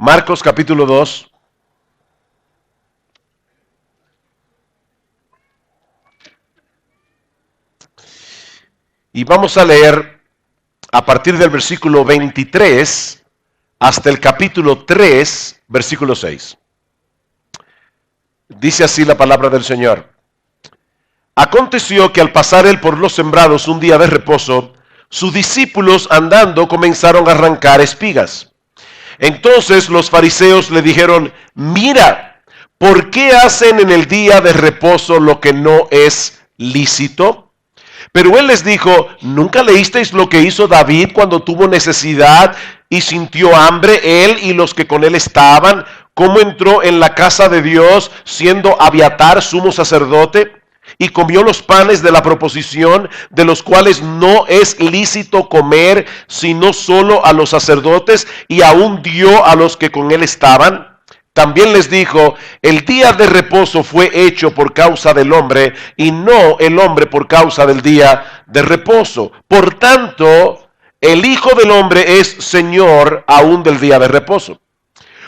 Marcos capítulo 2. Y vamos a leer a partir del versículo 23 hasta el capítulo 3, versículo 6. Dice así la palabra del Señor. Aconteció que al pasar él por los sembrados un día de reposo, sus discípulos andando comenzaron a arrancar espigas. Entonces los fariseos le dijeron: mira, ¿por qué hacen en el día de reposo lo que no es lícito? Pero él les dijo: ¿nunca leísteis lo que hizo David cuando tuvo necesidad y sintió hambre, él y los que con él estaban? ¿Cómo entró en la casa de Dios siendo Abiatar sumo sacerdote? Y comió los panes de la proposición, de los cuales no es lícito comer, sino solo a los sacerdotes, y aún dio a los que con él estaban. También les dijo: el día de reposo fue hecho por causa del hombre, y no el hombre por causa del día de reposo. Por tanto, el Hijo del Hombre es Señor aún del día de reposo.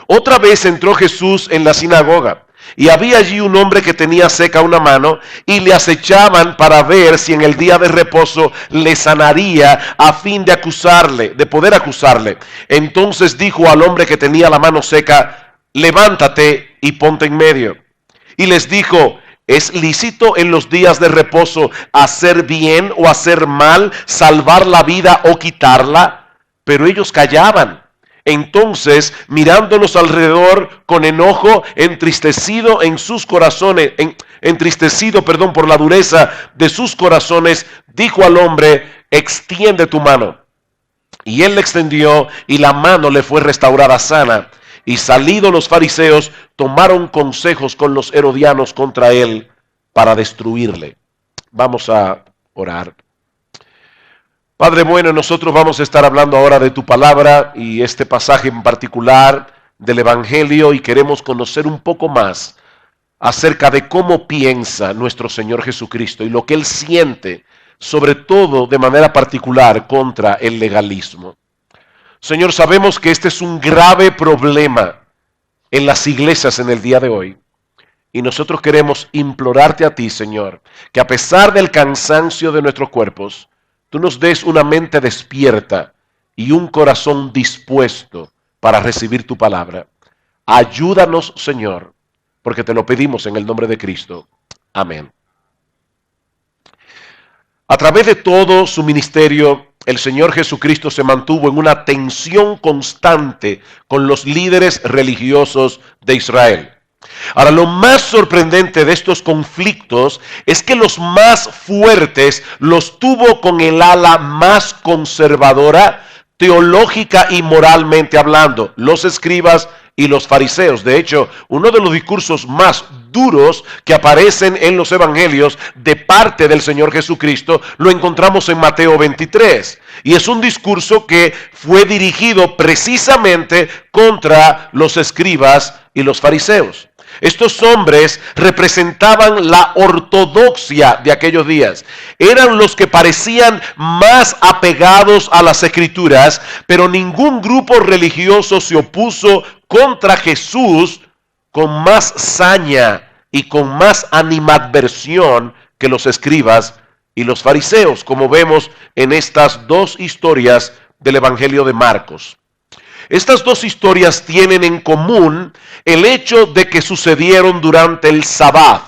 Otra vez entró Jesús en la sinagoga, y había allí un hombre que tenía seca una mano, y le acechaban para ver si en el día de reposo le sanaría, a fin de poder acusarle. Entonces dijo al hombre que tenía la mano seca: levántate y ponte en medio. Y les dijo: ¿es lícito en los días de reposo hacer bien o hacer mal, salvar la vida o quitarla? Pero ellos callaban. Entonces, mirándolos alrededor con enojo, entristecido por la dureza de sus corazones, dijo al hombre: extiende tu mano. Y él la extendió, y la mano le fue restaurada sana. Y salidos los fariseos, tomaron consejos con los herodianos contra él para destruirle. Vamos a orar. Padre bueno, nosotros vamos a estar hablando ahora de tu palabra y este pasaje en particular del Evangelio, y queremos conocer un poco más acerca de cómo piensa nuestro Señor Jesucristo y lo que Él siente, sobre todo de manera particular contra el legalismo. Señor, sabemos que este es un grave problema en las iglesias en el día de hoy, y nosotros queremos implorarte a ti, Señor, que a pesar del cansancio de nuestros cuerpos, tú nos des una mente despierta y un corazón dispuesto para recibir tu palabra. Ayúdanos, Señor, porque te lo pedimos en el nombre de Cristo. Amén. A través de todo su ministerio, el Señor Jesucristo se mantuvo en una tensión constante con los líderes religiosos de Israel. Ahora, lo más sorprendente de estos conflictos es que los más fuertes los tuvo con el ala más conservadora, teológica y moralmente hablando, los escribas y los fariseos. De hecho, uno de los discursos más duros que aparecen en los evangelios de parte del Señor Jesucristo lo encontramos en Mateo 23. Y es un discurso que fue dirigido precisamente contra los escribas y los fariseos. Estos hombres representaban la ortodoxia de aquellos días. Eran los que parecían más apegados a las escrituras, pero ningún grupo religioso se opuso contra Jesús con más saña y con más animadversión que los escribas y los fariseos, como vemos en estas dos historias del Evangelio de Marcos. Estas dos historias tienen en común el hecho de que sucedieron durante el Sabbat.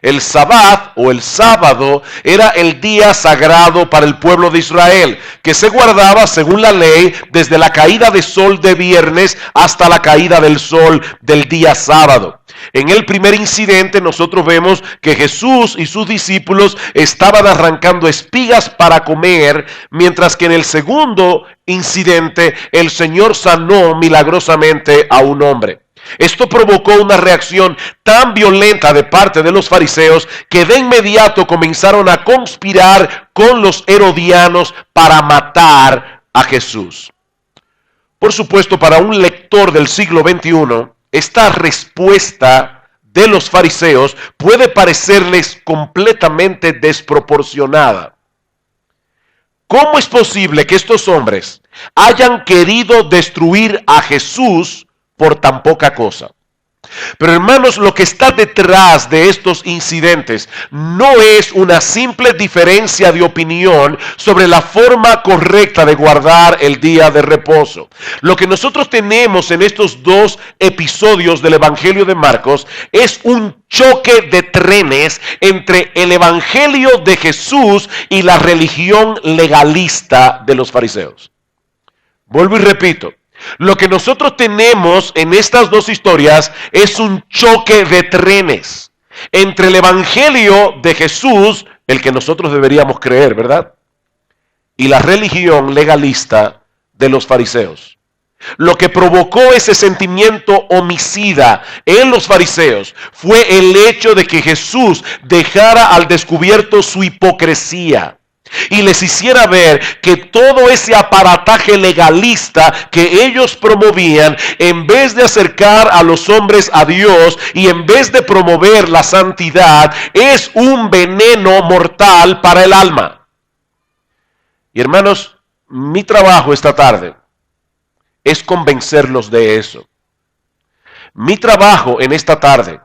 El Sabbat o el sábado era el día sagrado para el pueblo de Israel, que se guardaba según la ley desde la caída de sol de viernes hasta la caída del sol del día sábado. En el primer incidente nosotros vemos que Jesús y sus discípulos estaban arrancando espigas para comer, mientras que en el segundo incidente el Señor sanó milagrosamente a un hombre. Esto provocó una reacción tan violenta de parte de los fariseos que de inmediato comenzaron a conspirar con los herodianos para matar a Jesús. Por supuesto, para un lector del siglo XXI, esta respuesta de los fariseos puede parecerles completamente desproporcionada. ¿Cómo es posible que estos hombres hayan querido destruir a Jesús por tan poca cosa. Pero hermanos, lo que está detrás de estos incidentes no es una simple diferencia de opinión sobre la forma correcta de guardar el día de reposo. Lo que nosotros tenemos en estos dos episodios del Evangelio de Marcos es un choque de trenes entre el Evangelio de Jesús y la religión legalista de los fariseos. Vuelvo y repito. Lo que nosotros tenemos en estas dos historias es un choque de trenes entre el Evangelio de Jesús, el que nosotros deberíamos creer, ¿verdad? Y la religión legalista de los fariseos. Lo que provocó ese sentimiento homicida en los fariseos fue el hecho de que Jesús dejara al descubierto su hipocresía y les hiciera ver que todo ese aparataje legalista que ellos promovían, en vez de acercar a los hombres a Dios y en vez de promover la santidad, es un veneno mortal para el alma. Y hermanos, mi trabajo esta tarde es convencerlos de eso. Mi trabajo en esta tarde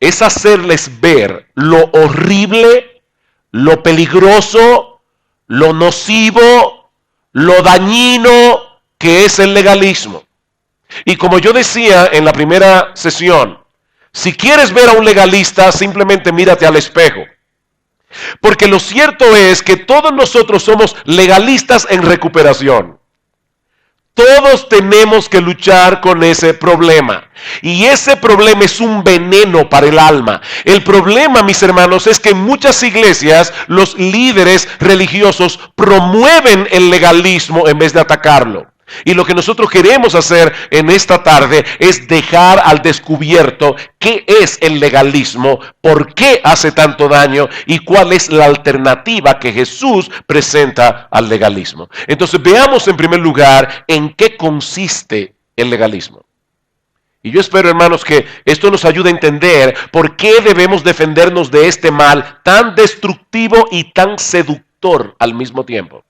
es hacerles ver lo horrible, lo peligroso, lo nocivo, lo dañino que es el legalismo. Y como yo decía en la primera sesión, si quieres ver a un legalista, simplemente mírate al espejo. Porque lo cierto es que todos nosotros somos legalistas en recuperación. Todos tenemos que luchar con ese problema. Y ese problema es un veneno para el alma. El problema, mis hermanos, es que en muchas iglesias los líderes religiosos promueven el legalismo en vez de atacarlo. Y lo que nosotros queremos hacer en esta tarde es dejar al descubierto qué es el legalismo, por qué hace tanto daño y cuál es la alternativa que Jesús presenta al legalismo. Entonces veamos en primer lugar en qué consiste el legalismo. Y yo espero, hermanos, que esto nos ayude a entender por qué debemos defendernos de este mal tan destructivo y tan seductor al mismo tiempo.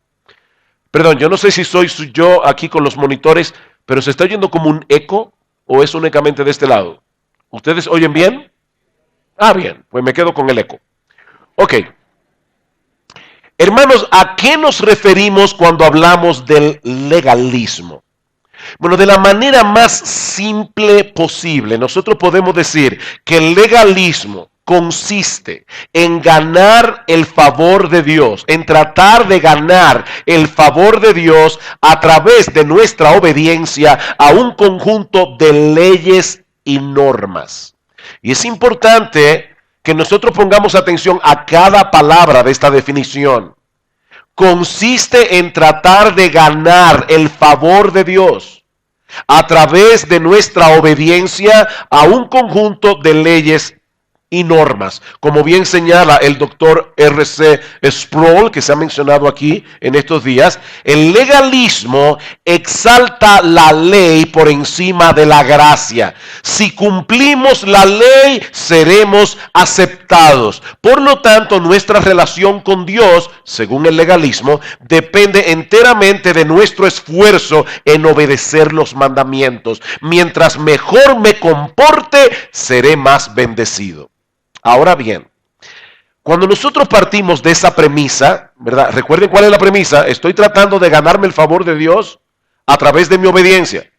Perdón, yo no sé si soy yo aquí con los monitores, pero ¿se está oyendo como un eco o es únicamente de este lado? ¿Ustedes oyen bien? Ah, bien, pues me quedo con el eco. Ok. Hermanos, ¿a qué nos referimos cuando hablamos del legalismo? Bueno, de la manera más simple posible, nosotros podemos decir que el legalismo consiste en ganar el favor de Dios, en tratar de ganar el favor de Dios a través de nuestra obediencia a un conjunto de leyes y normas. Y es importante que nosotros pongamos atención a cada palabra de esta definición. Consiste en tratar de ganar el favor de Dios a través de nuestra obediencia a un conjunto de leyes y normas, como bien señala el doctor R.C. Sproul, que se ha mencionado aquí en estos días. El legalismo exalta la ley por encima de la gracia. Si cumplimos la ley, seremos aceptados. Por lo tanto, nuestra relación con Dios, según el legalismo, depende enteramente de nuestro esfuerzo en obedecer los mandamientos. Mientras mejor me comporte, seré más bendecido. Ahora bien, cuando nosotros partimos de esa premisa, ¿verdad? Recuerden cuál es la premisa. Estoy tratando de ganarme el favor de Dios a través de mi obediencia.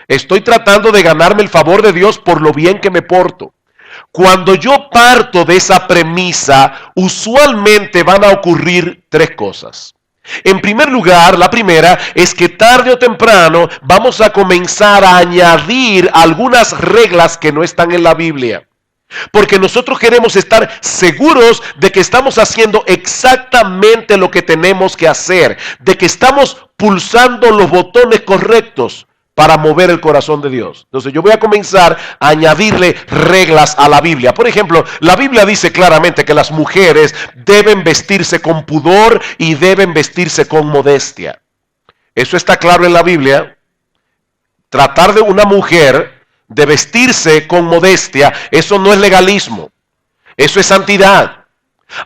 Estoy tratando de ganarme el favor de Dios por lo bien que me porto. Cuando yo parto de esa premisa, usualmente van a ocurrir tres cosas. En primer lugar, la primera es que tarde o temprano vamos a comenzar a añadir algunas reglas que no están en la Biblia. Porque nosotros queremos estar seguros de que estamos haciendo exactamente lo que tenemos que hacer, de que estamos pulsando los botones correctos para mover el corazón de Dios. Entonces yo voy a comenzar a añadirle reglas a la Biblia. Por ejemplo, la Biblia dice claramente que las mujeres deben vestirse con pudor y deben vestirse con modestia. Eso está claro en la Biblia. Tratar de una mujer de vestirse con modestia, eso no es legalismo, eso es santidad.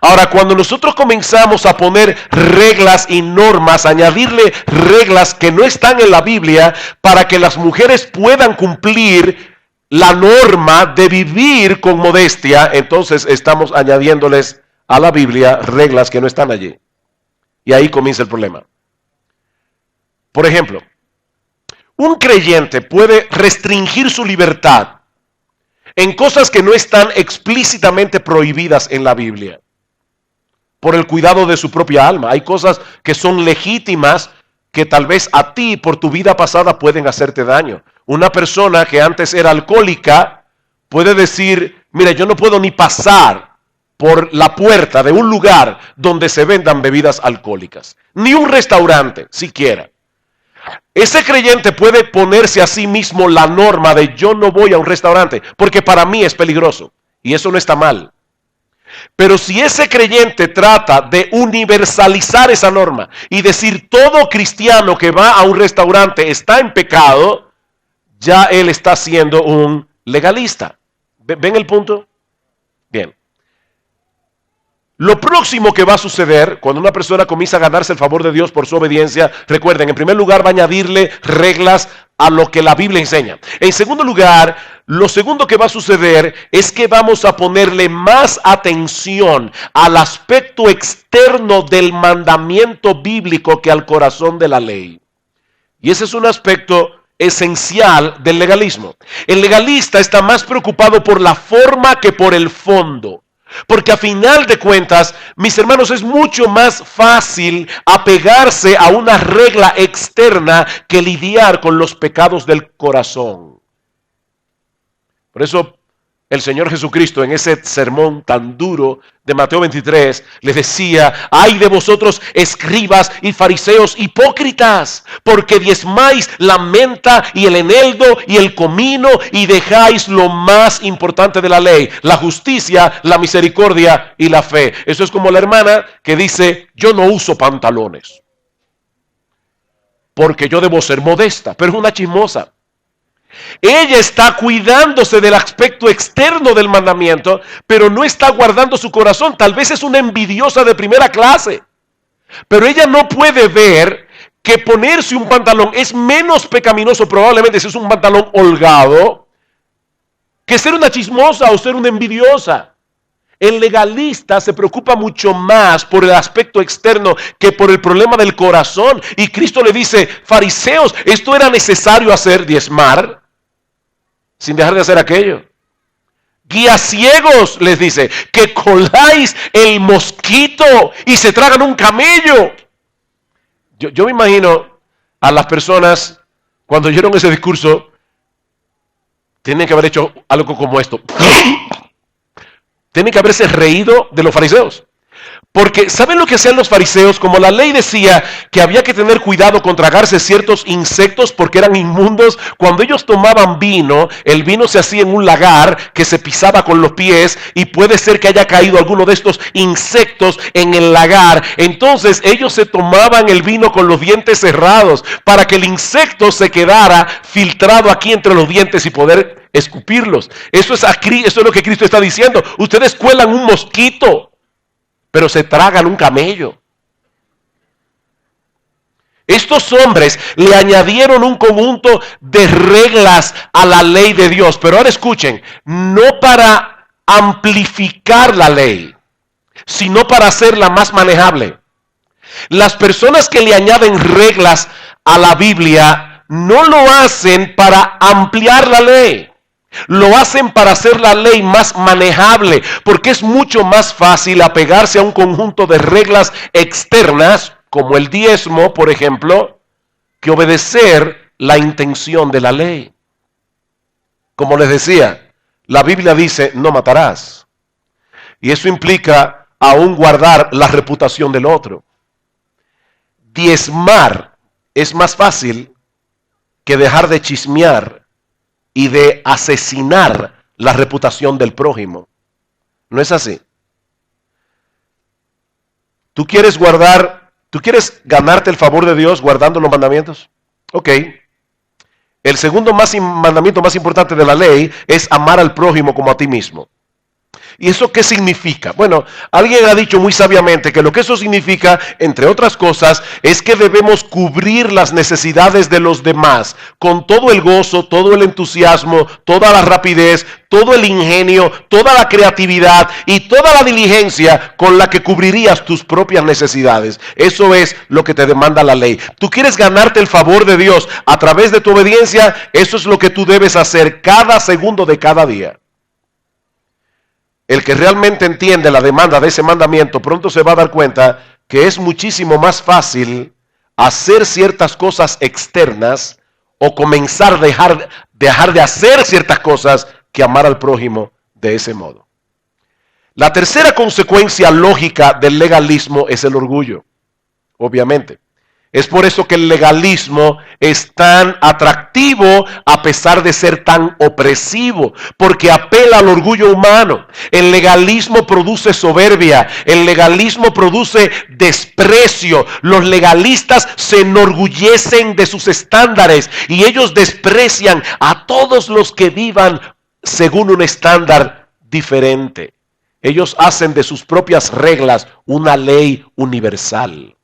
Ahora, cuando nosotros comenzamos a poner reglas y normas, añadirle reglas que no están en la Biblia para que las mujeres puedan cumplir la norma de vivir con modestia, entonces estamos añadiéndoles a la Biblia reglas que no están allí. Y ahí comienza el problema. Por ejemplo, un creyente puede restringir su libertad en cosas que no están explícitamente prohibidas en la Biblia, por el cuidado de su propia alma. Hay cosas que son legítimas que tal vez a ti por tu vida pasada pueden hacerte daño. Una persona que antes era alcohólica puede decir, mira, yo no puedo ni pasar por la puerta de un lugar donde se vendan bebidas alcohólicas, ni un restaurante siquiera. Ese creyente puede ponerse a sí mismo la norma de yo no voy a un restaurante porque para mí es peligroso, y eso no está mal. Pero si ese creyente trata de universalizar esa norma y decir todo cristiano que va a un restaurante está en pecado, ya él está siendo un legalista. ¿Ven el punto? Bien. Lo próximo que va a suceder cuando una persona comienza a ganarse el favor de Dios por su obediencia, recuerden, en primer lugar va a añadirle reglas a lo que la Biblia enseña. En segundo lugar, lo segundo que va a suceder es que vamos a ponerle más atención al aspecto externo del mandamiento bíblico que al corazón de la ley. Y ese es un aspecto esencial del legalismo. El legalista está más preocupado por la forma que por el fondo. Porque a final de cuentas, mis hermanos, es mucho más fácil apegarse a una regla externa que lidiar con los pecados del corazón. Por eso el Señor Jesucristo en ese sermón tan duro de Mateo 23 les decía, ay de vosotros escribas y fariseos hipócritas, porque diezmáis la menta y el eneldo y el comino y dejáis lo más importante de la ley, la justicia, la misericordia y la fe. Eso es como la hermana que dice, yo no uso pantalones porque yo debo ser modesta, pero es una chismosa. Ella está cuidándose del aspecto externo del mandamiento, pero no está guardando su corazón. Tal vez es una envidiosa de primera clase, pero ella no puede ver que ponerse un pantalón es menos pecaminoso, probablemente si es un pantalón holgado, que ser una chismosa o ser una envidiosa. El legalista se preocupa mucho más por el aspecto externo que por el problema del corazón. Y Cristo le dice, fariseos, esto era necesario hacer, diezmar, sin dejar de hacer aquello. Guías ciegos, les dice, que coláis el mosquito y se tragan un camello. Yo me imagino a las personas, cuando oyeron ese discurso, tienen que haber hecho algo como esto. Tienen que haberse reído de los fariseos. Porque ¿saben lo que hacían los fariseos? Como la ley decía que había que tener cuidado con tragarse ciertos insectos porque eran inmundos, cuando ellos tomaban vino, el vino se hacía en un lagar que se pisaba con los pies y puede ser que haya caído alguno de estos insectos en el lagar. Entonces ellos se tomaban el vino con los dientes cerrados para que el insecto se quedara filtrado aquí entre los dientes y poder escupirlos. Eso es lo que Cristo está diciendo. Ustedes cuelan un mosquito, pero se tragan un camello. Estos hombres le añadieron un conjunto de reglas a la ley de Dios. Pero ahora escuchen, no para amplificar la ley, sino para hacerla más manejable. Las personas que le añaden reglas a la Biblia no lo hacen para ampliar la ley. Lo hacen para hacer la ley más manejable, porque es mucho más fácil apegarse a un conjunto de reglas externas, como el diezmo, por ejemplo, que obedecer la intención de la ley. Como les decía, la Biblia dice, no matarás. Y eso implica aún guardar la reputación del otro. Diezmar es más fácil que dejar de chismear y de asesinar la reputación del prójimo. ¿No es así? ¿Tú quieres ganarte el favor de Dios guardando los mandamientos? Ok. El segundo mandamiento más importante de la ley es amar al prójimo como a ti mismo. ¿Y eso qué significa? Bueno, alguien ha dicho muy sabiamente que lo que eso significa, entre otras cosas, es que debemos cubrir las necesidades de los demás con todo el gozo, todo el entusiasmo, toda la rapidez, todo el ingenio, toda la creatividad y toda la diligencia con la que cubrirías tus propias necesidades. Eso es lo que te demanda la ley. Tú quieres ganarte el favor de Dios a través de tu obediencia, eso es lo que tú debes hacer cada segundo de cada día. El que realmente entiende la demanda de ese mandamiento pronto se va a dar cuenta que es muchísimo más fácil hacer ciertas cosas externas o comenzar a dejar de hacer ciertas cosas que amar al prójimo de ese modo. La tercera consecuencia lógica del legalismo es el orgullo, obviamente. Es por eso que el legalismo es tan atractivo a pesar de ser tan opresivo, porque apela al orgullo humano. El legalismo produce soberbia, el legalismo produce desprecio. Los legalistas se enorgullecen de sus estándares y ellos desprecian a todos los que vivan según un estándar diferente. Ellos hacen de sus propias reglas una ley universal.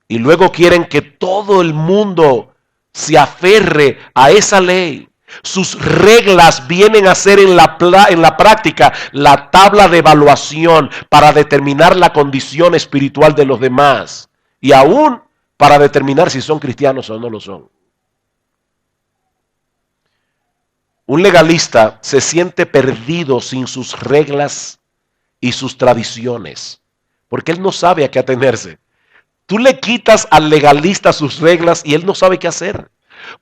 Y luego quieren que todo el mundo se aferre a esa ley. Sus reglas vienen a ser en la práctica la tabla de evaluación para determinar la condición espiritual de los demás. Y aún para determinar si son cristianos o no lo son. Un legalista se siente perdido sin sus reglas y sus tradiciones, porque él no sabe a qué atenerse. Tú le quitas al legalista sus reglas y él no sabe qué hacer.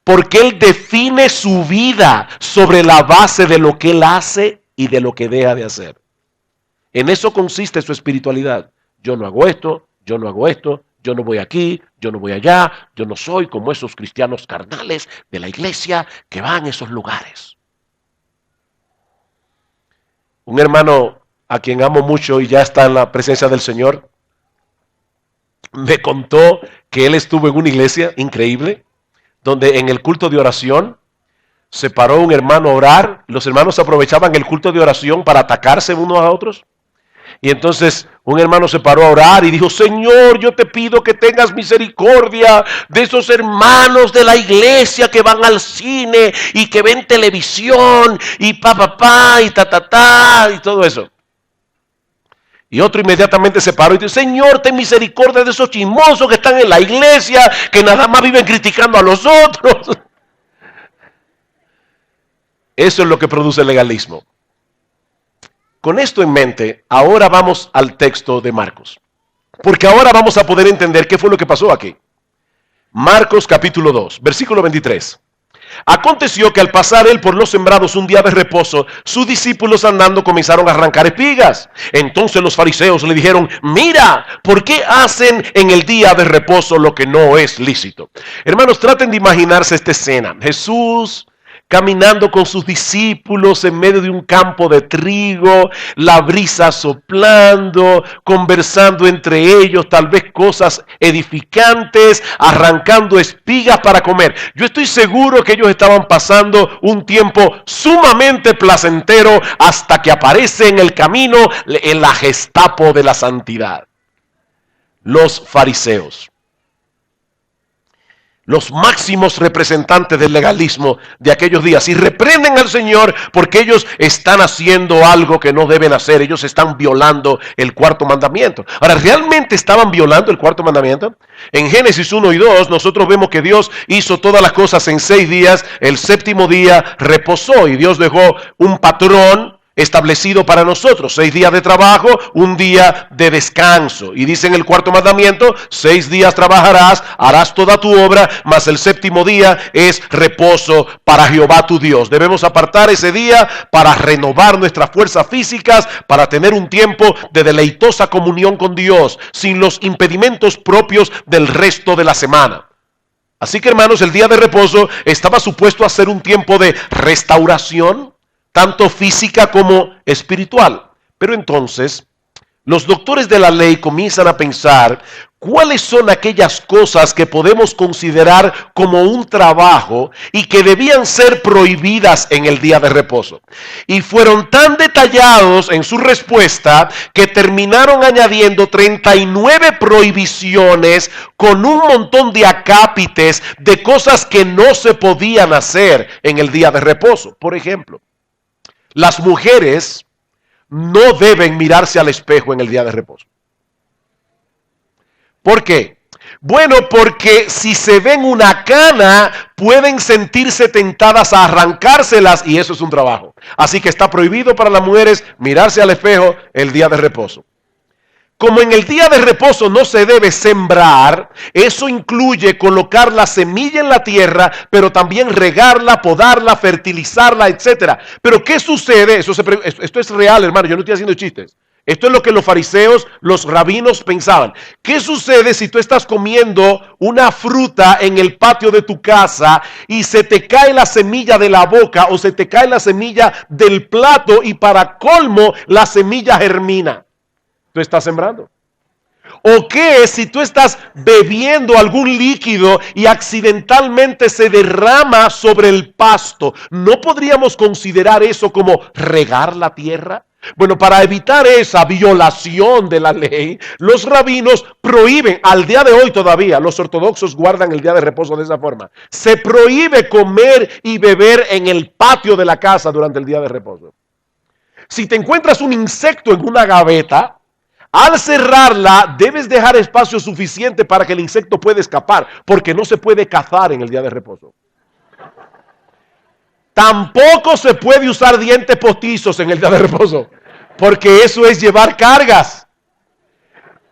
Porque él define su vida sobre la base de lo que él hace y de lo que deja de hacer. En eso consiste su espiritualidad. Yo no hago esto, yo no hago esto, yo no voy aquí, yo no voy allá, yo no soy como esos cristianos carnales de la iglesia que van a esos lugares. Un hermano a quien amo mucho y ya está en la presencia del Señor, me contó que él estuvo en una iglesia increíble, donde en el culto de oración se paró un hermano a orar. Los hermanos aprovechaban el culto de oración para atacarse unos a otros. Y entonces un hermano se paró a orar y dijo: Señor, yo te pido que tengas misericordia de esos hermanos de la iglesia que van al cine y que ven televisión y y y todo eso. Y otro inmediatamente se paró y dijo: Señor, ten misericordia de esos chismosos que están en la iglesia, que nada más viven criticando a los otros. Eso es lo que produce el legalismo. Con esto en mente, ahora vamos al texto de Marcos. Porque ahora vamos a poder entender qué fue lo que pasó aquí. Marcos capítulo 2, versículo 23. Aconteció que al pasar él por los sembrados un día de reposo, sus discípulos andando comenzaron a arrancar espigas. Entonces los fariseos le dijeron: mira, ¿por qué hacen en el día de reposo lo que no es lícito? Hermanos, traten de imaginarse esta escena. Jesús caminando con sus discípulos en medio de un campo de trigo, la brisa soplando, conversando entre ellos, tal vez cosas edificantes, arrancando espigas para comer. Yo estoy seguro que ellos estaban pasando un tiempo sumamente placentero hasta que aparece en el camino la Gestapo de la santidad. Los fariseos. Los máximos representantes del legalismo de aquellos días, y reprenden al Señor porque ellos están haciendo algo que no deben hacer. Ellos están violando el cuarto mandamiento. Ahora, ¿realmente estaban violando el cuarto mandamiento? En Génesis 1 y 2 nosotros vemos que Dios hizo todas las cosas en 6 días, el séptimo día reposó y Dios dejó un patrón establecido para nosotros: 6 días de trabajo, un día de descanso. Y dice en el cuarto mandamiento: 6 días trabajarás, harás toda tu obra, mas el séptimo día es reposo para Jehová tu Dios. Debemos apartar ese día para renovar nuestras fuerzas físicas, para tener un tiempo de deleitosa comunión con Dios, sin los impedimentos propios del resto de la semana. Así que, hermanos, el día de reposo estaba supuesto a ser un tiempo de restauración, tanto física como espiritual. Pero entonces, los doctores de la ley comienzan a pensar: ¿cuáles son aquellas cosas que podemos considerar como un trabajo y que debían ser prohibidas en el día de reposo? Y fueron tan detallados en su respuesta que terminaron añadiendo 39 prohibiciones con un montón de acápites de cosas que no se podían hacer en el día de reposo. Por ejemplo, las mujeres no deben mirarse al espejo en el día de reposo. ¿Por qué? Bueno, porque si se ven una cana, pueden sentirse tentadas a arrancárselas y eso es un trabajo. Así que está prohibido para las mujeres mirarse al espejo el día de reposo. Como en el día de reposo no se debe sembrar, eso incluye colocar la semilla en la tierra, pero también regarla, podarla, fertilizarla, etc. Pero ¿qué sucede? Esto es real, hermano, yo no estoy haciendo chistes. Esto es lo que los fariseos, los rabinos pensaban. ¿Qué sucede si tú estás comiendo una fruta en el patio de tu casa y se te cae la semilla de la boca o se te cae la semilla del plato y para colmo la semilla germina? Tú estás sembrando. ¿O qué si tú estás bebiendo algún líquido y accidentalmente se derrama sobre el pasto? ¿No podríamos considerar eso como regar la tierra? Bueno, para evitar esa violación de la ley, los rabinos prohíben, al día de hoy todavía, los ortodoxos guardan el día de reposo de esa forma. Se prohíbe comer y beber en el patio de la casa durante el día de reposo. Si te encuentras un insecto en una gaveta, al cerrarla, debes dejar espacio suficiente para que el insecto pueda escapar, porque no se puede cazar en el día de reposo. Tampoco se puede usar dientes postizos en el día de reposo, porque eso es llevar cargas.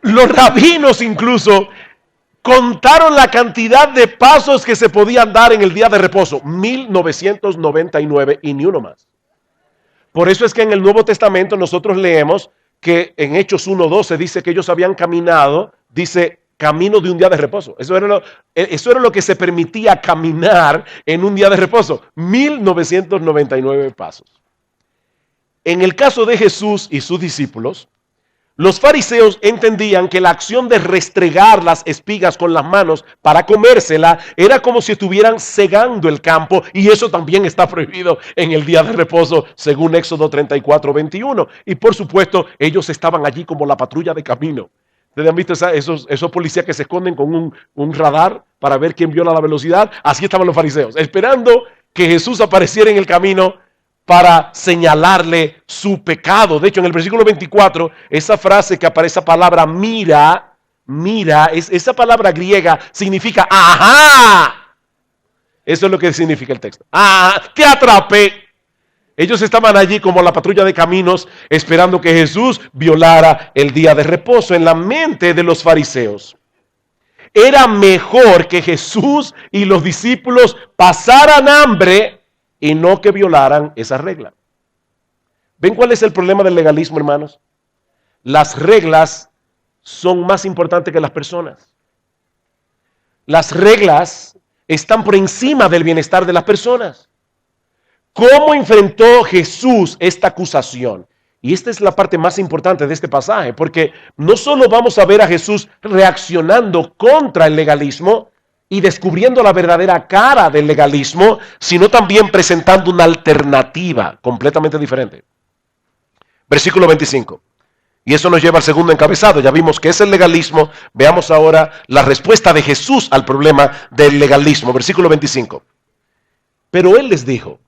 Los rabinos incluso contaron la cantidad de pasos que se podían dar en el día de reposo, 1999 y ni uno más. Por eso es que en el Nuevo Testamento nosotros leemos que en Hechos 1:12 dice que ellos habían caminado, dice, camino de un día de reposo. Eso era lo que se permitía caminar en un día de reposo. 1999 pasos. En el caso de Jesús y sus discípulos, los fariseos entendían que la acción de restregar las espigas con las manos para comérsela era como si estuvieran segando el campo, y eso también está prohibido en el día de reposo según Éxodo 34:21. Y por supuesto ellos estaban allí como la patrulla de camino. ¿Ustedes han visto esos policías que se esconden con un radar para ver quién viola la velocidad? Así estaban los fariseos, esperando que Jesús apareciera en el camino para señalarle su pecado. De hecho, en el versículo 24, esa frase que aparece, esa palabra mira, esa palabra griega significa ajá. Eso es lo que significa el texto. ¡Ah! ¡Te atrapé! Ellos estaban allí como la patrulla de caminos esperando que Jesús violara el día de reposo. En la mente de los fariseos, era mejor que Jesús y los discípulos pasaran hambre y no que violaran esa regla. ¿Ven cuál es el problema del legalismo, hermanos? Las reglas son más importantes que las personas. Las reglas están por encima del bienestar de las personas. ¿Cómo enfrentó Jesús esta acusación? Y esta es la parte más importante de este pasaje, porque no solo vamos a ver a Jesús reaccionando contra el legalismo y descubriendo la verdadera cara del legalismo, sino también presentando una alternativa completamente diferente. Versículo 25. Y eso nos lleva al segundo encabezado. Ya vimos que es el legalismo. Veamos ahora la respuesta de Jesús al problema del legalismo. Versículo 25. Pero él les dijo: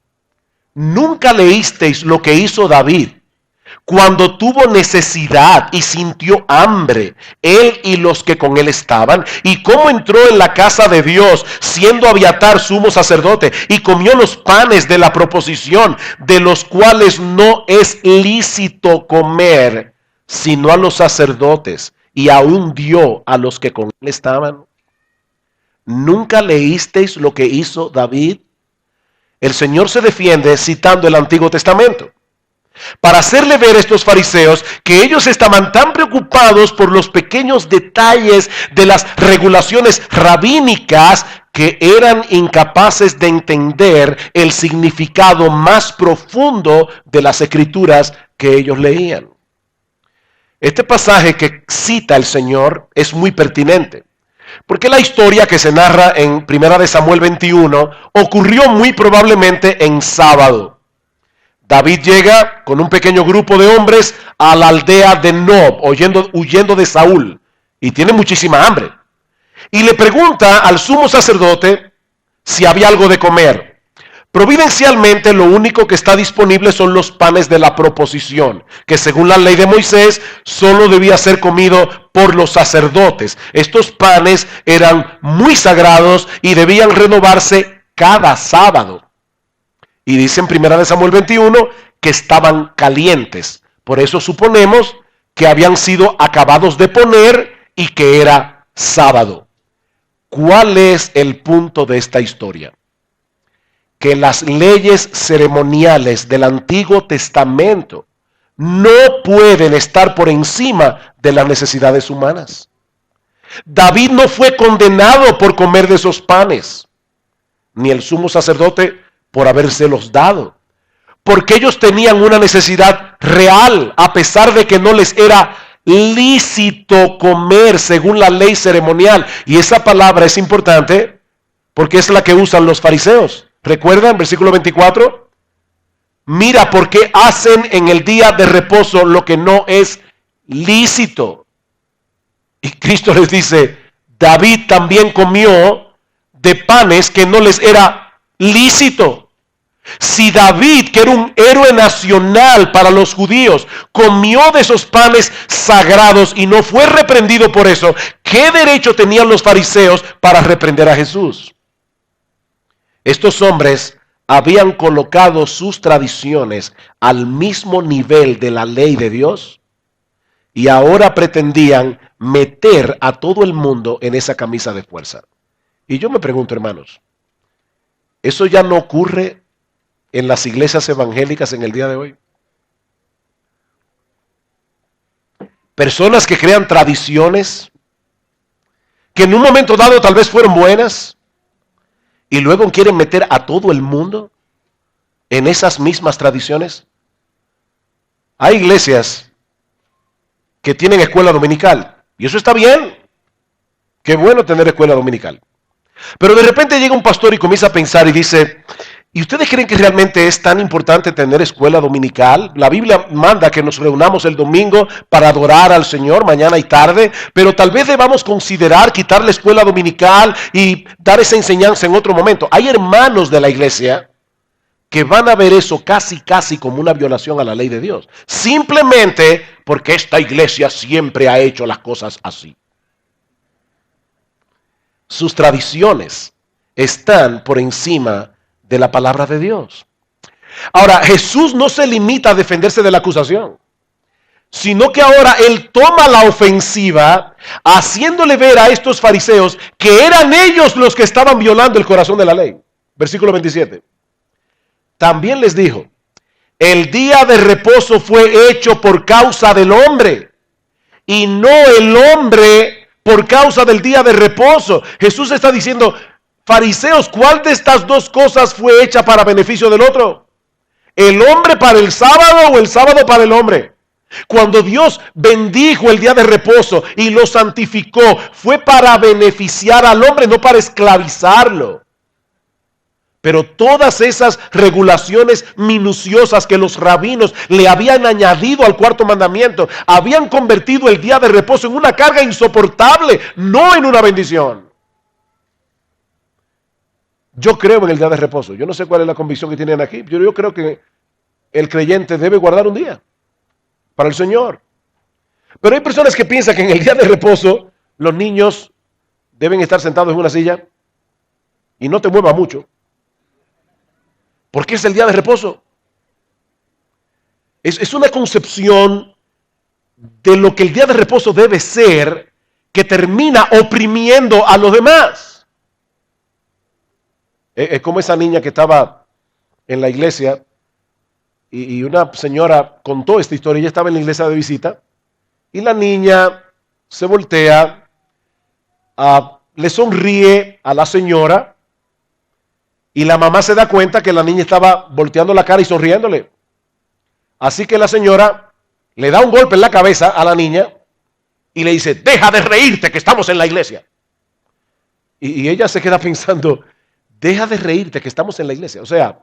¿nunca leísteis lo que hizo David cuando tuvo necesidad y sintió hambre, él y los que con él estaban? Y cómo entró en la casa de Dios, siendo Abiatar sumo sacerdote, y comió los panes de la proposición, de los cuales no es lícito comer, sino a los sacerdotes, y aún dio a los que con él estaban. ¿Nunca leísteis lo que hizo David? El Señor se defiende citando el Antiguo Testamento, para hacerle ver a estos fariseos que ellos estaban tan preocupados por los pequeños detalles de las regulaciones rabínicas que eran incapaces de entender el significado más profundo de las escrituras que ellos leían. Este pasaje que cita el Señor es muy pertinente, porque la historia que se narra en 1 Samuel 21 ocurrió muy probablemente en sábado. David llega con un pequeño grupo de hombres a la aldea de Nob, huyendo de Saúl, y tiene muchísima hambre. Y le pregunta al sumo sacerdote si había algo de comer. Providencialmente, lo único que está disponible son los panes de la proposición, que según la ley de Moisés solo debía ser comido por los sacerdotes. Estos panes eran muy sagrados y debían renovarse cada sábado. Y dice en 1 Samuel 21 que estaban calientes. Por eso suponemos que habían sido acabados de poner y que era sábado. ¿Cuál es el punto de esta historia? Que las leyes ceremoniales del Antiguo Testamento no pueden estar por encima de las necesidades humanas. David no fue condenado por comer de esos panes, ni el sumo sacerdote por habérselos dado, porque ellos tenían una necesidad real, a pesar de que no les era lícito comer según la ley ceremonial. Y esa palabra es importante porque es la que usan los fariseos. ¿Recuerdan? Versículo 24. Mira, ¿por qué hacen en el día de reposo lo que no es lícito? Y Cristo les dice, David también comió de panes que no les era lícito. Si David, que era un héroe nacional para los judíos, comió de esos panes sagrados y no fue reprendido por eso, ¿qué derecho tenían los fariseos para reprender a Jesús? Estos hombres habían colocado sus tradiciones al mismo nivel de la ley de Dios y ahora pretendían meter a todo el mundo en esa camisa de fuerza. Y yo me pregunto, hermanos, ¿eso ya no ocurre en las iglesias evangélicas en el día de hoy? Personas que crean tradiciones que en un momento dado tal vez fueron buenas y luego quieren meter a todo el mundo en esas mismas tradiciones. Hay iglesias que tienen escuela dominical y eso está bien. Qué bueno tener escuela dominical. Pero de repente llega un pastor y comienza a pensar y dice, ¿y ustedes creen que realmente es tan importante tener escuela dominical? La Biblia manda que nos reunamos el domingo para adorar al Señor mañana y tarde, pero tal vez debamos considerar quitar la escuela dominical y dar esa enseñanza en otro momento. Hay hermanos de la iglesia que van a ver eso casi como una violación a la ley de Dios, simplemente porque esta iglesia siempre ha hecho las cosas así. Sus tradiciones están por encima de la palabra de Dios. Ahora, Jesús no se limita a defenderse de la acusación, sino que ahora Él toma la ofensiva, haciéndole ver a estos fariseos que eran ellos los que estaban violando el corazón de la ley. Versículo 27. También les dijo, el día de reposo fue hecho por causa del hombre, y no el hombre por causa del día de reposo. Jesús está diciendo, fariseos, ¿cuál de estas dos cosas fue hecha para beneficio del otro? ¿El hombre para el sábado o el sábado para el hombre? Cuando Dios bendijo el día de reposo y lo santificó, fue para beneficiar al hombre, no para esclavizarlo. Pero todas esas regulaciones minuciosas que los rabinos le habían añadido al cuarto mandamiento, habían convertido el día de reposo en una carga insoportable, no en una bendición. Yo creo en el día de reposo. Yo no sé cuál es la convicción que tienen aquí. Yo creo que el creyente debe guardar un día para el Señor. Pero hay personas que piensan que en el día de reposo los niños deben estar sentados en una silla y no te muevas mucho, porque es el día de reposo. Es una concepción de lo que el día de reposo debe ser, que termina oprimiendo a los demás. Es como esa niña que estaba en la iglesia y una señora contó esta historia. Ella estaba en la iglesia de visita y la niña se voltea, le sonríe a la señora y la mamá se da cuenta que la niña estaba volteando la cara y sonriéndole. Así que la señora le da un golpe en la cabeza a la niña y le dice, deja de reírte que estamos en la iglesia. Y ella se queda pensando, deja de reírte que estamos en la iglesia. O sea,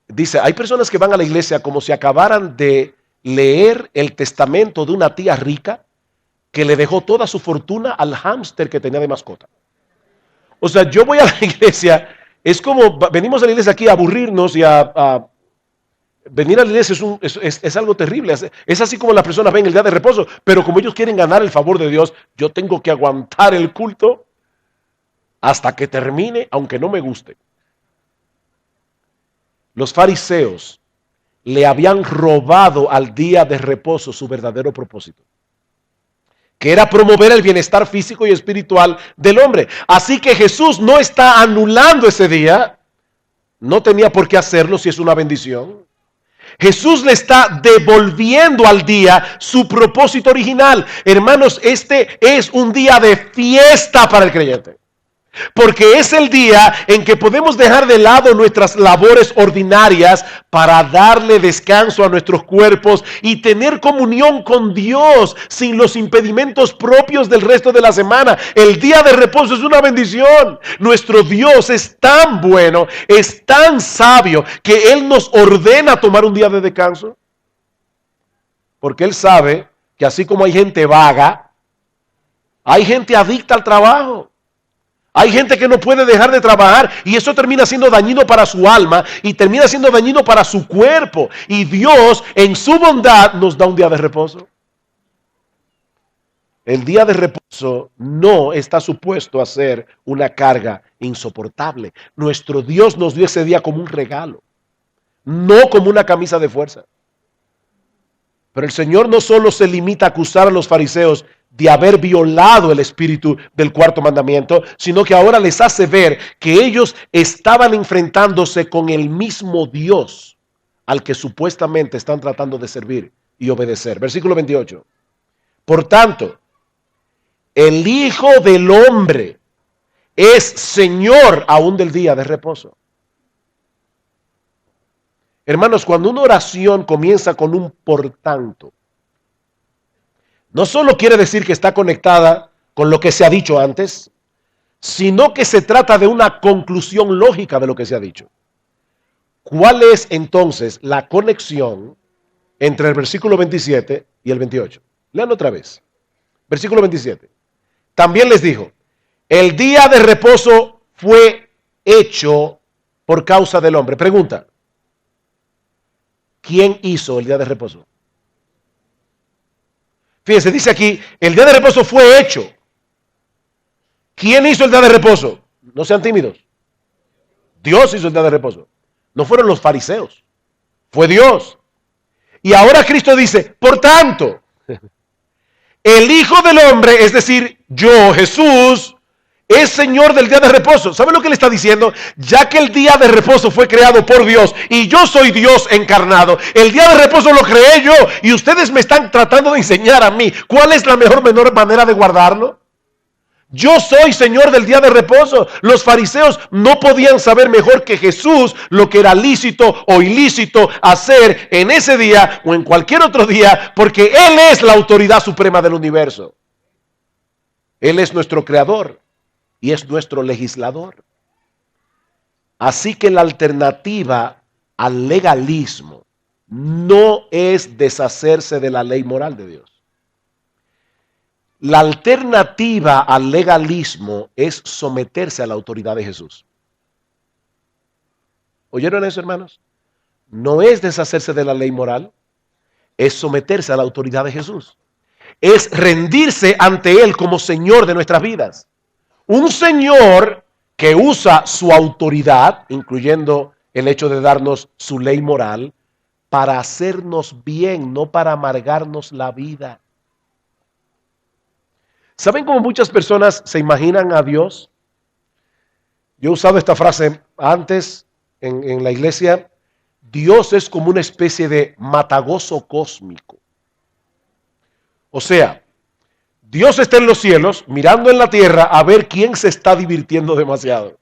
dice, hay personas que van a la iglesia como si acabaran de leer el testamento de una tía rica que le dejó toda su fortuna al hámster que tenía de mascota. O sea, yo voy a la iglesia, es como, venimos a la iglesia aquí a aburrirnos y a venir a la iglesia es algo terrible. Es así como las personas ven el día de reposo, pero como ellos quieren ganar el favor de Dios, yo tengo que aguantar el culto hasta que termine, aunque no me guste. Los fariseos le habían robado al día de reposo su verdadero propósito, que era promover el bienestar físico y espiritual del hombre. Así que Jesús no está anulando ese día, no tenía por qué hacerlo si es una bendición. Jesús le está devolviendo al día su propósito original. Hermanos, este es un día de fiesta para el creyente. Porque es el día en que podemos dejar de lado nuestras labores ordinarias para darle descanso a nuestros cuerpos y tener comunión con Dios sin los impedimentos propios del resto de la semana. El día de reposo es una bendición. Nuestro Dios es tan bueno, es tan sabio que Él nos ordena tomar un día de descanso. Porque Él sabe que así como hay gente vaga, hay gente adicta al trabajo. Hay gente que no puede dejar de trabajar y eso termina siendo dañino para su alma y termina siendo dañino para su cuerpo. Y Dios en su bondad nos da un día de reposo. El día de reposo no está supuesto a ser una carga insoportable. Nuestro Dios nos dio ese día como un regalo, no como una camisa de fuerza. Pero el Señor no solo se limita a acusar a los fariseos de haber violado el espíritu del cuarto mandamiento, sino que ahora les hace ver que ellos estaban enfrentándose con el mismo Dios al que supuestamente están tratando de servir y obedecer. Versículo 28. Por tanto, el Hijo del Hombre es Señor aún del día de reposo. Hermanos, cuando una oración comienza con un por tanto, no solo quiere decir que está conectada con lo que se ha dicho antes, sino que se trata de una conclusión lógica de lo que se ha dicho. ¿Cuál es entonces la conexión entre el versículo 27 y el 28? Lean otra vez. Versículo 27. También les dijo, el día de reposo fue hecho por causa del hombre. Pregunta, ¿quién hizo el día de reposo? Fíjense, dice aquí, el día de reposo fue hecho. ¿Quién hizo el día de reposo? No sean tímidos. Dios hizo el día de reposo. No fueron los fariseos. Fue Dios. Y ahora Cristo dice, por tanto, el Hijo del Hombre, es decir, yo, Jesús, es Señor del día de reposo. ¿Sabe lo que le está diciendo? Ya que el día de reposo fue creado por Dios y yo soy Dios encarnado, el día de reposo lo creé yo y ustedes me están tratando de enseñar a mí cuál es la menor manera de guardarlo. Yo soy Señor del día de reposo. Los fariseos no podían saber mejor que Jesús lo que era lícito o ilícito hacer en ese día o en cualquier otro día, porque Él es la autoridad suprema del universo. Él es nuestro creador y es nuestro legislador. Así que la alternativa al legalismo no es deshacerse de la ley moral de Dios. La alternativa al legalismo es someterse a la autoridad de Jesús. ¿Oyeron eso, hermanos? No es deshacerse de la ley moral, es someterse a la autoridad de Jesús. Es rendirse ante Él como Señor de nuestras vidas. Un Señor que usa su autoridad, incluyendo el hecho de darnos su ley moral, para hacernos bien, no para amargarnos la vida. ¿Saben cómo muchas personas se imaginan a Dios? Yo he usado esta frase antes en la iglesia. Dios es como una especie de matagozo cósmico. O sea, Dios está en los cielos mirando en la tierra a ver quién se está divirtiendo demasiado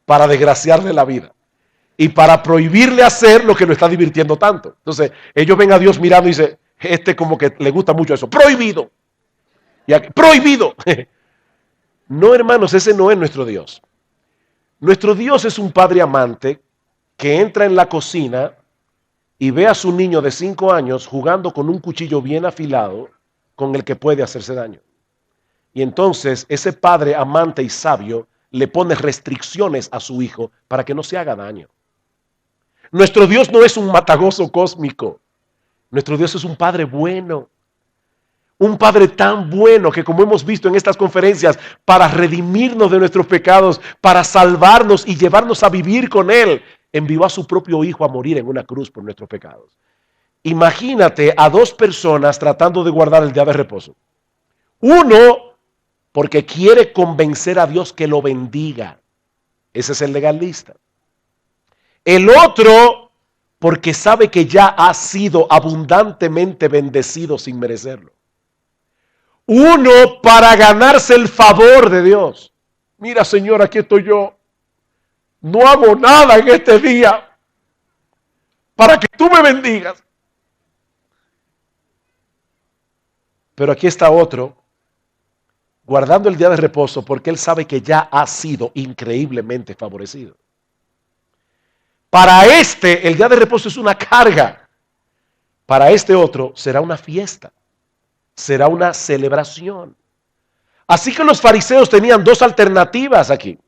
para desgraciarle la vida y para prohibirle hacer lo que lo está divirtiendo tanto. Entonces ellos ven a Dios mirando y dicen, como que le gusta mucho eso. Prohibido. Y aquí, prohibido. No, hermanos, ese no es nuestro Dios. Nuestro Dios es un padre amante que entra en la cocina y ve a su niño de 5 años jugando con un cuchillo bien afilado con el que puede hacerse daño. Y entonces ese padre amante y sabio le pone restricciones a su hijo para que no se haga daño. Nuestro Dios no es un matagoso cósmico. Nuestro Dios es un padre bueno. Un padre tan bueno que, como hemos visto en estas conferencias, para redimirnos de nuestros pecados, para salvarnos y llevarnos a vivir con Él, envió a su propio hijo a morir en una cruz por nuestros pecados. Imagínate a 2 personas tratando de guardar el día de reposo. Uno, porque quiere convencer a Dios que lo bendiga. Ese es el legalista. El otro, porque sabe que ya ha sido abundantemente bendecido sin merecerlo. Uno, para ganarse el favor de Dios. Mira, Señor, aquí estoy yo. No hago nada en este día para que tú me bendigas. Pero aquí está otro, guardando el día de reposo porque él sabe que ya ha sido increíblemente favorecido. Para este, el día de reposo es una carga. Para este otro, será una fiesta. Será una celebración. Así que los fariseos tenían 2 alternativas aquí.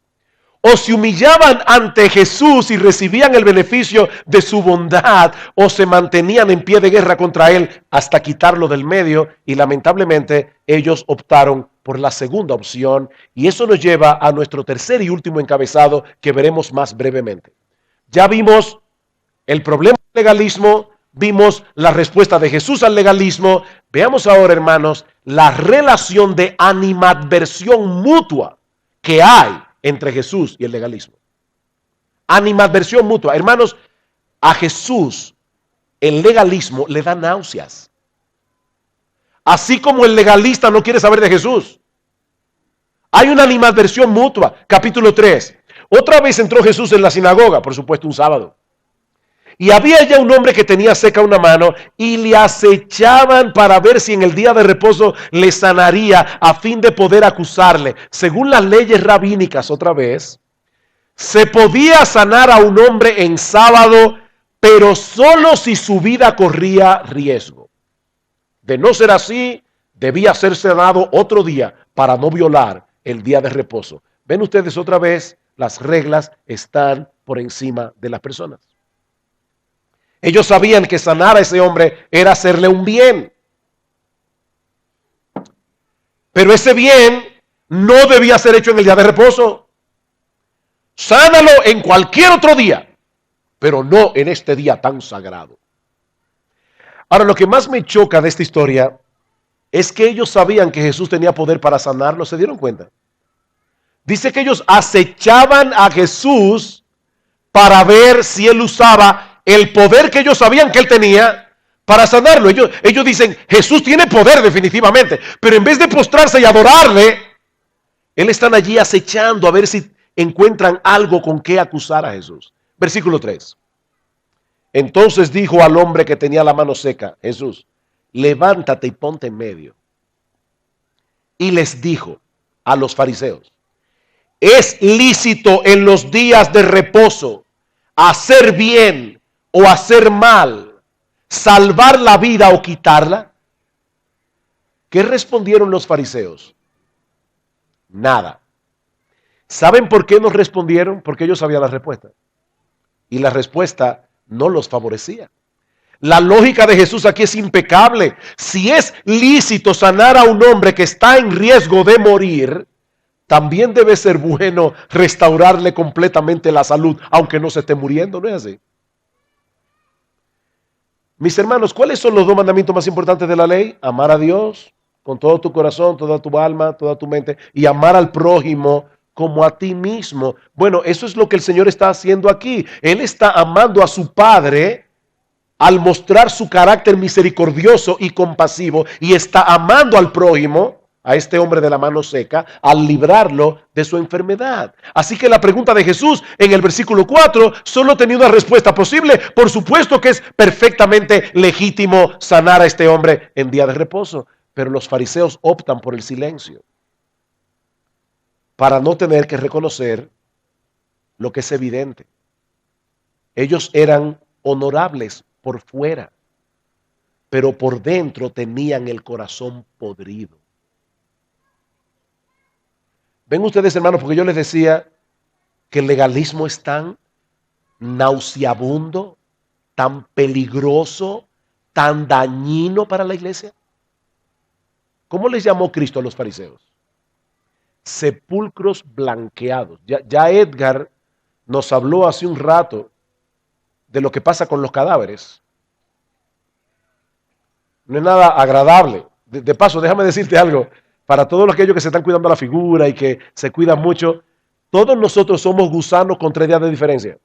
O se humillaban ante Jesús y recibían el beneficio de su bondad, o se mantenían en pie de guerra contra él hasta quitarlo del medio, y lamentablemente ellos optaron por la segunda opción, y eso nos lleva a nuestro tercer y último encabezado que veremos más brevemente. Ya vimos el problema del legalismo, vimos la respuesta de Jesús al legalismo. Veamos ahora, hermanos, la relación de animadversión mutua que hay entre Jesús y el legalismo. Animadversión mutua. Hermanos, a Jesús el legalismo le da náuseas. Así como el legalista no quiere saber de Jesús. Hay una animadversión mutua. Capítulo 3. Otra vez entró Jesús en la sinagoga, por supuesto un sábado. Y había ya un hombre que tenía seca una mano y le acechaban para ver si en el día de reposo le sanaría a fin de poder acusarle. Según las leyes rabínicas, otra vez, se podía sanar a un hombre en sábado, pero solo si su vida corría riesgo. De no ser así, debía ser sanado otro día para no violar el día de reposo. Ven ustedes otra vez, las reglas están por encima de las personas. Ellos sabían que sanar a ese hombre era hacerle un bien. Pero ese bien no debía ser hecho en el día de reposo. Sánalo en cualquier otro día, pero no en este día tan sagrado. Ahora, lo que más me choca de esta historia es que ellos sabían que Jesús tenía poder para sanarlo. ¿Se dieron cuenta? Dice que ellos acechaban a Jesús para ver si él usaba el poder que ellos sabían que él tenía para sanarlo. Ellos dicen, Jesús tiene poder definitivamente, pero en vez de postrarse y adorarle, él están allí acechando a ver si encuentran algo con qué acusar a Jesús. Versículo 3. Entonces dijo al hombre que tenía la mano seca, Jesús, levántate y ponte en medio. Y les dijo a los fariseos, ¿es lícito en los días de reposo hacer bien o hacer mal, salvar la vida o quitarla? ¿Qué respondieron los fariseos? Nada. ¿Saben por qué nos respondieron? Porque ellos sabían la respuesta. Y la respuesta no los favorecía. La lógica de Jesús aquí es impecable. Si es lícito sanar a un hombre que está en riesgo de morir, también debe ser bueno restaurarle completamente la salud, aunque no se esté muriendo, ¿no es así? Mis hermanos, ¿cuáles son los 2 mandamientos más importantes de la ley? Amar a Dios con todo tu corazón, toda tu alma, toda tu mente, y amar al prójimo como a ti mismo. Bueno, eso es lo que el Señor está haciendo aquí. Él está amando a su Padre al mostrar su carácter misericordioso y compasivo, y está amando al prójimo a este hombre de la mano seca al librarlo de su enfermedad. Así que la pregunta de Jesús en el versículo 4 solo tenía una respuesta posible. Por supuesto que es perfectamente legítimo sanar a este hombre en día de reposo, pero los fariseos optan por el silencio para no tener que reconocer lo que es evidente. Ellos eran honorables por fuera, pero por dentro tenían el corazón podrido. Ven ustedes, hermanos, porque yo les decía que el legalismo es tan nauseabundo, tan peligroso, tan dañino para la iglesia. ¿Cómo les llamó Cristo a los fariseos? Sepulcros blanqueados. Ya Edgar nos habló hace un rato de lo que pasa con los cadáveres. No es nada agradable. De paso, déjame decirte algo. Para todos aquellos que se están cuidando la figura y que se cuidan mucho, todos nosotros somos gusanos con 3 días de diferencia.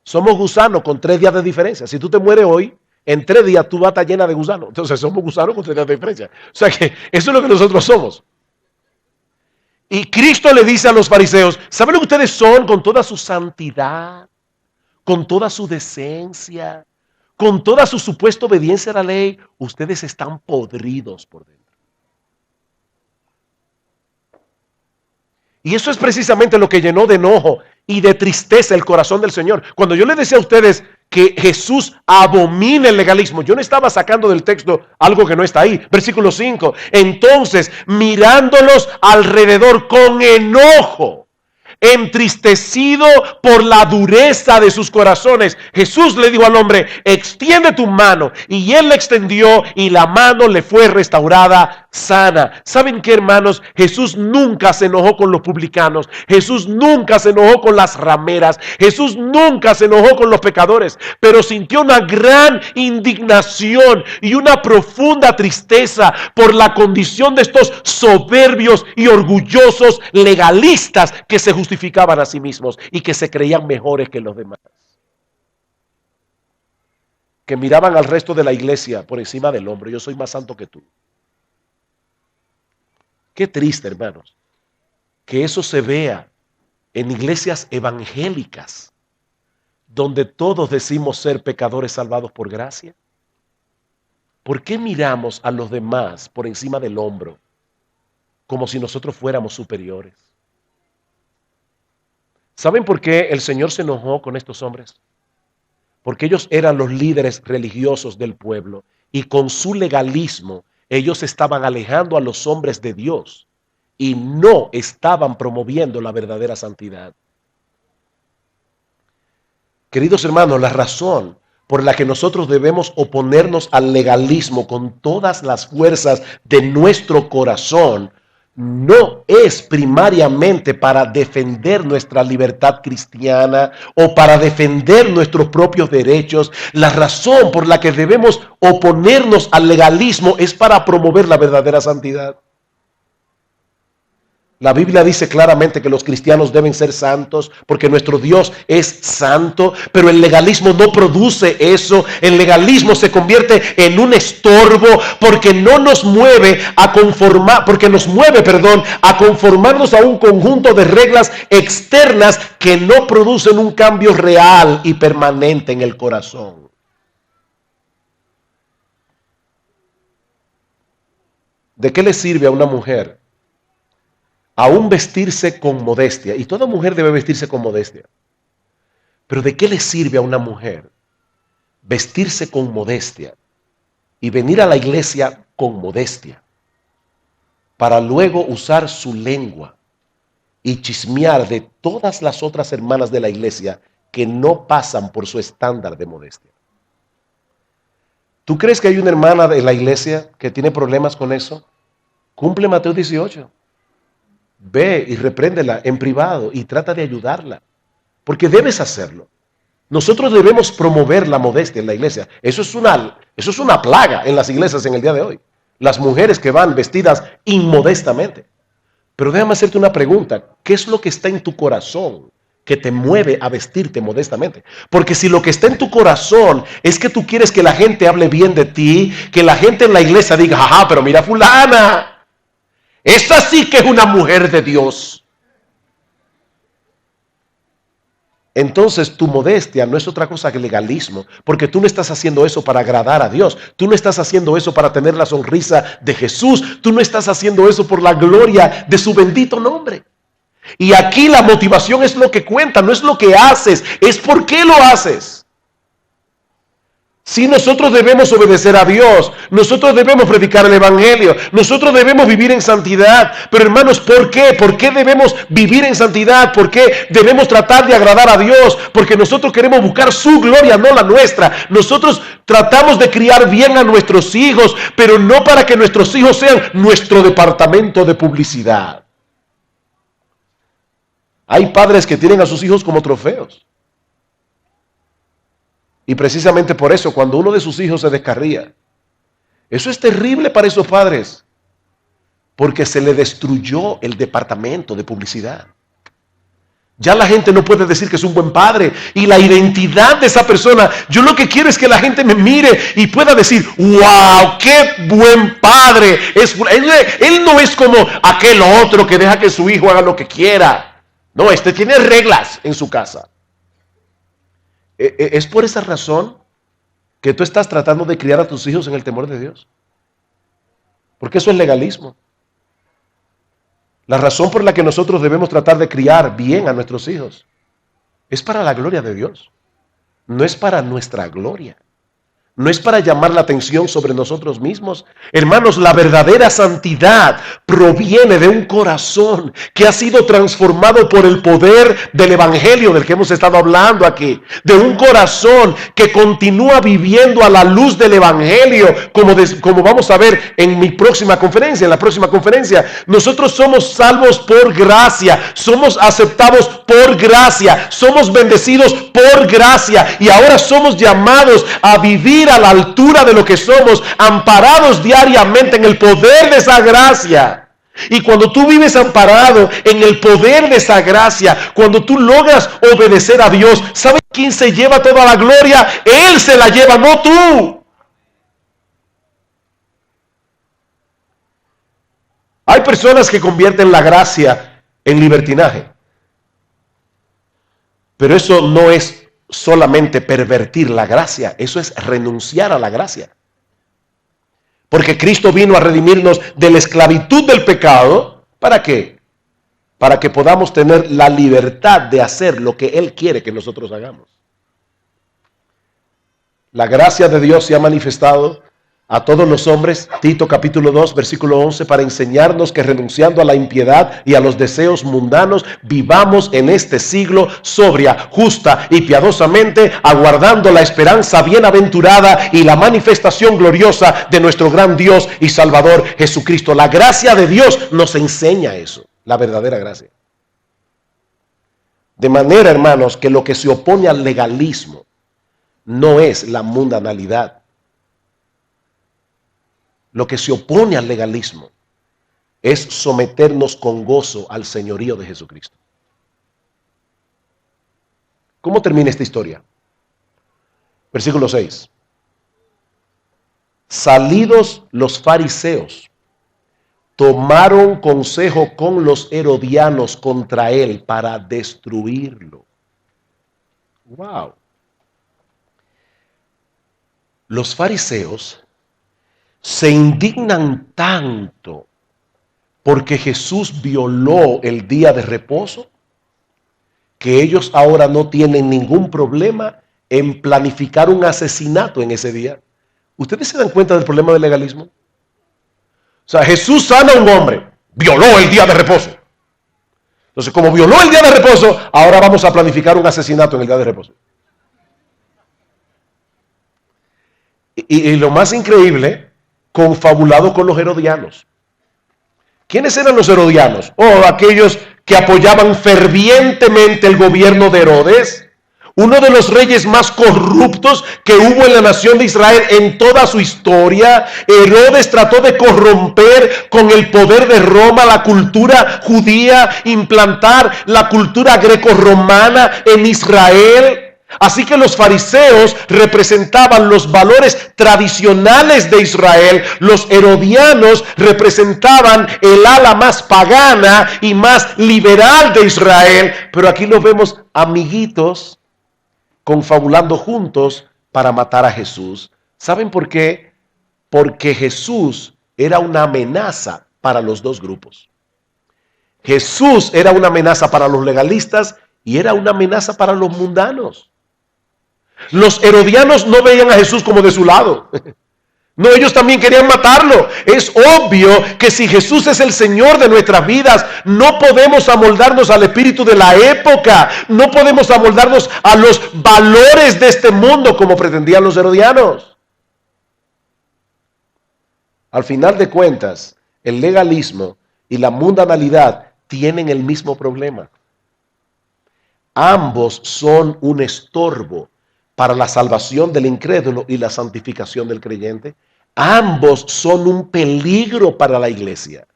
Somos gusanos con 3 días de diferencia. Si tú te mueres hoy, en 3 días tú vas a estar llena de gusanos. Entonces somos gusanos con 3 días de diferencia. O sea que eso es lo que nosotros somos. Y Cristo le dice a los fariseos, ¿saben lo que ustedes son con toda su santidad, con toda su decencia, con toda su supuesta obediencia a la ley? Ustedes están podridos por dentro. Y eso es precisamente lo que llenó de enojo y de tristeza el corazón del Señor. Cuando yo les decía a ustedes que Jesús abomina el legalismo, yo no estaba sacando del texto algo que no está ahí. Versículo 5. Entonces, mirándolos alrededor con enojo, entristecido por la dureza de sus corazones, Jesús le dijo al hombre, extiende tu mano, y él la extendió y la mano le fue restaurada sana. ¿Saben qué, hermanos? Jesús nunca se enojó con los publicanos, Jesús nunca se enojó con las rameras, Jesús nunca se enojó con los pecadores, pero sintió una gran indignación y una profunda tristeza por la condición de estos soberbios y orgullosos legalistas que se justificaban a sí mismos y que se creían mejores que los demás, que miraban al resto de la iglesia por encima del hombro. Yo soy más santo que tú. Qué triste, hermanos, que eso se vea en iglesias evangélicas donde todos decimos ser pecadores salvados por gracia. ¿Por qué miramos a los demás por encima del hombro como si nosotros fuéramos superiores? ¿Saben por qué el Señor se enojó con estos hombres? Porque ellos eran los líderes religiosos del pueblo y con su legalismo ellos estaban alejando a los hombres de Dios y no estaban promoviendo la verdadera santidad. Queridos hermanos, la razón por la que nosotros debemos oponernos al legalismo con todas las fuerzas de nuestro corazón no es primariamente para defender nuestra libertad cristiana o para defender nuestros propios derechos. La razón por la que debemos oponernos al legalismo es para promover la verdadera santidad. La Biblia dice claramente que los cristianos deben ser santos porque nuestro Dios es santo, pero el legalismo no produce eso. El legalismo se convierte en un estorbo porque no nos mueve a conformar, porque nos mueve, a conformarnos a un conjunto de reglas externas que no producen un cambio real y permanente en el corazón. ¿De qué le sirve a una mujer aún vestirse con modestia? Y toda mujer debe vestirse con modestia. Pero ¿de qué le sirve a una mujer vestirse con modestia y venir a la iglesia con modestia para luego usar su lengua y chismear de todas las otras hermanas de la iglesia que no pasan por su estándar de modestia? ¿Tú crees que hay una hermana de la iglesia que tiene problemas con eso? Cumple Mateo 18. Ve y repréndela en privado y trata de ayudarla, porque debes hacerlo. Nosotros debemos promover la modestia en la iglesia. Eso es una plaga en las iglesias en el día de hoy. Las mujeres que van vestidas inmodestamente. Pero déjame hacerte una pregunta. ¿Qué es lo que está en tu corazón que te mueve a vestirte modestamente. Porque si lo que está en tu corazón es que tú quieres que la gente hable bien de ti, que la gente en la iglesia diga, ajá, pero mira fulana, esa sí que es una mujer de Dios. Entonces tu modestia no es otra cosa que legalismo, porque tú no estás haciendo eso para agradar a Dios, tú no estás haciendo eso para tener la sonrisa de Jesús, tú no estás haciendo eso por la gloria de su bendito nombre. Y aquí la motivación es lo que cuenta, no es lo que haces, es por qué lo haces. Si nosotros debemos obedecer a Dios, nosotros debemos predicar el evangelio, nosotros debemos vivir en santidad. Pero hermanos, ¿por qué? ¿Por qué debemos vivir en santidad? ¿Por qué debemos tratar de agradar a Dios? Porque nosotros queremos buscar su gloria, no la nuestra. Nosotros tratamos de criar bien a nuestros hijos, pero no para que nuestros hijos sean nuestro departamento de publicidad. Hay padres que tienen a sus hijos como trofeos. Y precisamente por eso, cuando uno de sus hijos se descarría, eso es terrible para esos padres, porque se le destruyó el departamento de publicidad. Ya la gente no puede decir que es un buen padre, y la identidad de esa persona, yo lo que quiero es que la gente me mire y pueda decir, wow, qué buen padre. Él no es como aquel otro que deja que su hijo haga lo que quiera. No, este tiene reglas en su casa. ¿Es por esa razón que tú estás tratando de criar a tus hijos en el temor de Dios? Porque eso es legalismo. La razón por la que nosotros debemos tratar de criar bien a nuestros hijos es para la gloria de Dios. No es para nuestra gloria. No es para llamar la atención sobre nosotros mismos. Hermanos, la verdadera santidad proviene de un corazón que ha sido transformado por el poder del evangelio del que hemos estado hablando aquí. De un corazón que continúa viviendo a la luz del evangelio, como vamos a ver en mi próxima conferencia, en la próxima conferencia. Nosotros somos salvos por gracia, somos aceptados por gracia, somos bendecidos por gracia y ahora somos llamados a vivir a la altura de lo que somos, amparados diariamente en el poder de esa gracia. Y cuando tú vives amparado en el poder de esa gracia, cuando tú logras obedecer a Dios, ¿sabes quién se lleva toda la gloria? Él se la lleva, no tú. Hay personas que convierten la gracia en libertinaje, pero eso no es solamente pervertir la gracia, eso es renunciar a la gracia. Porque Cristo vino a redimirnos de la esclavitud del pecado. ¿Para qué? Para que podamos tener la libertad de hacer lo que Él quiere que nosotros hagamos. La gracia de Dios se ha manifestado a todos los hombres, Tito capítulo 2, versículo 11, para enseñarnos que renunciando a la impiedad y a los deseos mundanos, vivamos en este siglo sobria, justa y piadosamente, aguardando la esperanza bienaventurada y la manifestación gloriosa de nuestro gran Dios y Salvador Jesucristo. La gracia de Dios nos enseña eso, la verdadera gracia. De manera, hermanos, que lo que se opone al legalismo no es la mundanalidad. Lo que se opone al legalismo es someternos con gozo al señorío de Jesucristo. ¿Cómo termina esta historia? Versículo 6. Salidos los fariseos, tomaron consejo con los herodianos contra él para destruirlo. Wow. Los fariseos se indignan tanto porque Jesús violó el día de reposo, que ellos ahora no tienen ningún problema en planificar un asesinato en ese día. ¿Ustedes se dan cuenta del problema del legalismo? O sea, Jesús sana a un hombre, violó el día de reposo. Entonces, como violó el día de reposo, ahora vamos a planificar un asesinato en el día de reposo. Y lo más increíble, confabulado con los herodianos. ¿Quiénes eran los herodianos? Aquellos que apoyaban fervientemente el gobierno de Herodes, uno de los reyes más corruptos que hubo en la nación de Israel en toda su historia. Herodes trató de corromper con el poder de Roma la cultura judía, implantar la cultura grecorromana en Israel. Así que los fariseos representaban los valores tradicionales de Israel. Los herodianos representaban el ala más pagana y más liberal de Israel. Pero aquí los vemos amiguitos confabulando juntos para matar a Jesús. ¿Saben por qué? Porque Jesús era una amenaza para los dos grupos. Jesús era una amenaza para los legalistas y era una amenaza para los mundanos. Los herodianos no veían a Jesús como de su lado. No, ellos también querían matarlo. Es obvio que si Jesús es el Señor de nuestras vidas, no podemos amoldarnos al espíritu de la época. No podemos amoldarnos a los valores de este mundo como pretendían los herodianos. Al final de cuentas, el legalismo y la mundanalidad tienen el mismo problema. Ambos son un estorbo para la salvación del incrédulo y la santificación del creyente. Ambos son un peligro para la iglesia.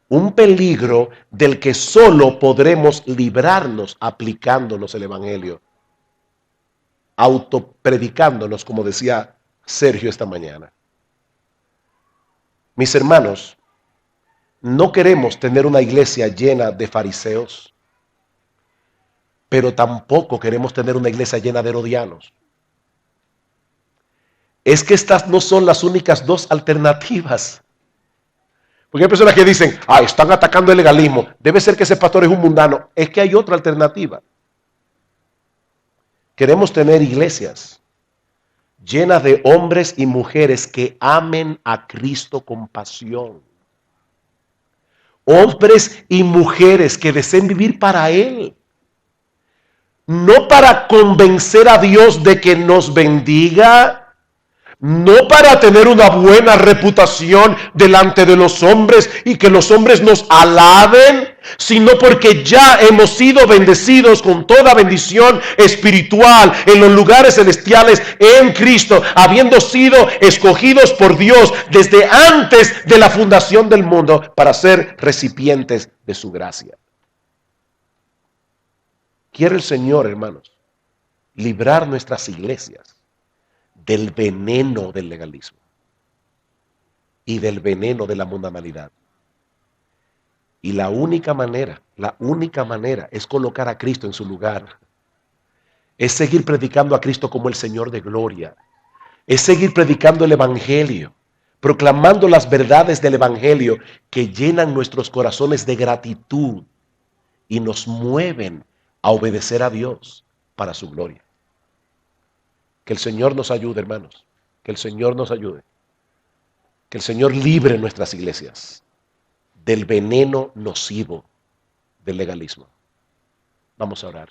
Un peligro del que solo podremos librarnos aplicándonos el evangelio. Autopredicándonos, como decía Sergio esta mañana. Mis hermanos, no queremos tener una iglesia llena de fariseos, pero tampoco queremos tener una iglesia llena de herodianos. Es que estas no son las únicas dos alternativas. Porque hay personas que dicen, están atacando el legalismo. Debe ser que ese pastor es un mundano. Es que hay otra alternativa. Queremos tener iglesias llenas de hombres y mujeres que amen a Cristo con pasión. Hombres y mujeres que deseen vivir para Él. No para convencer a Dios de que nos bendiga, no para tener una buena reputación delante de los hombres y que los hombres nos alaben, sino porque ya hemos sido bendecidos con toda bendición espiritual en los lugares celestiales en Cristo, habiendo sido escogidos por Dios desde antes de la fundación del mundo para ser recipientes de su gracia. Quiere el Señor, hermanos, librar nuestras iglesias del veneno del legalismo y del veneno de la mundanalidad. Y la única manera es colocar a Cristo en su lugar. Es seguir predicando a Cristo como el Señor de gloria. Es seguir predicando el evangelio, proclamando las verdades del evangelio que llenan nuestros corazones de gratitud y nos mueven a obedecer a Dios para su gloria. Que el Señor nos ayude, hermanos. Que el Señor nos ayude. Que el Señor libre nuestras iglesias del veneno nocivo del legalismo. Vamos a orar.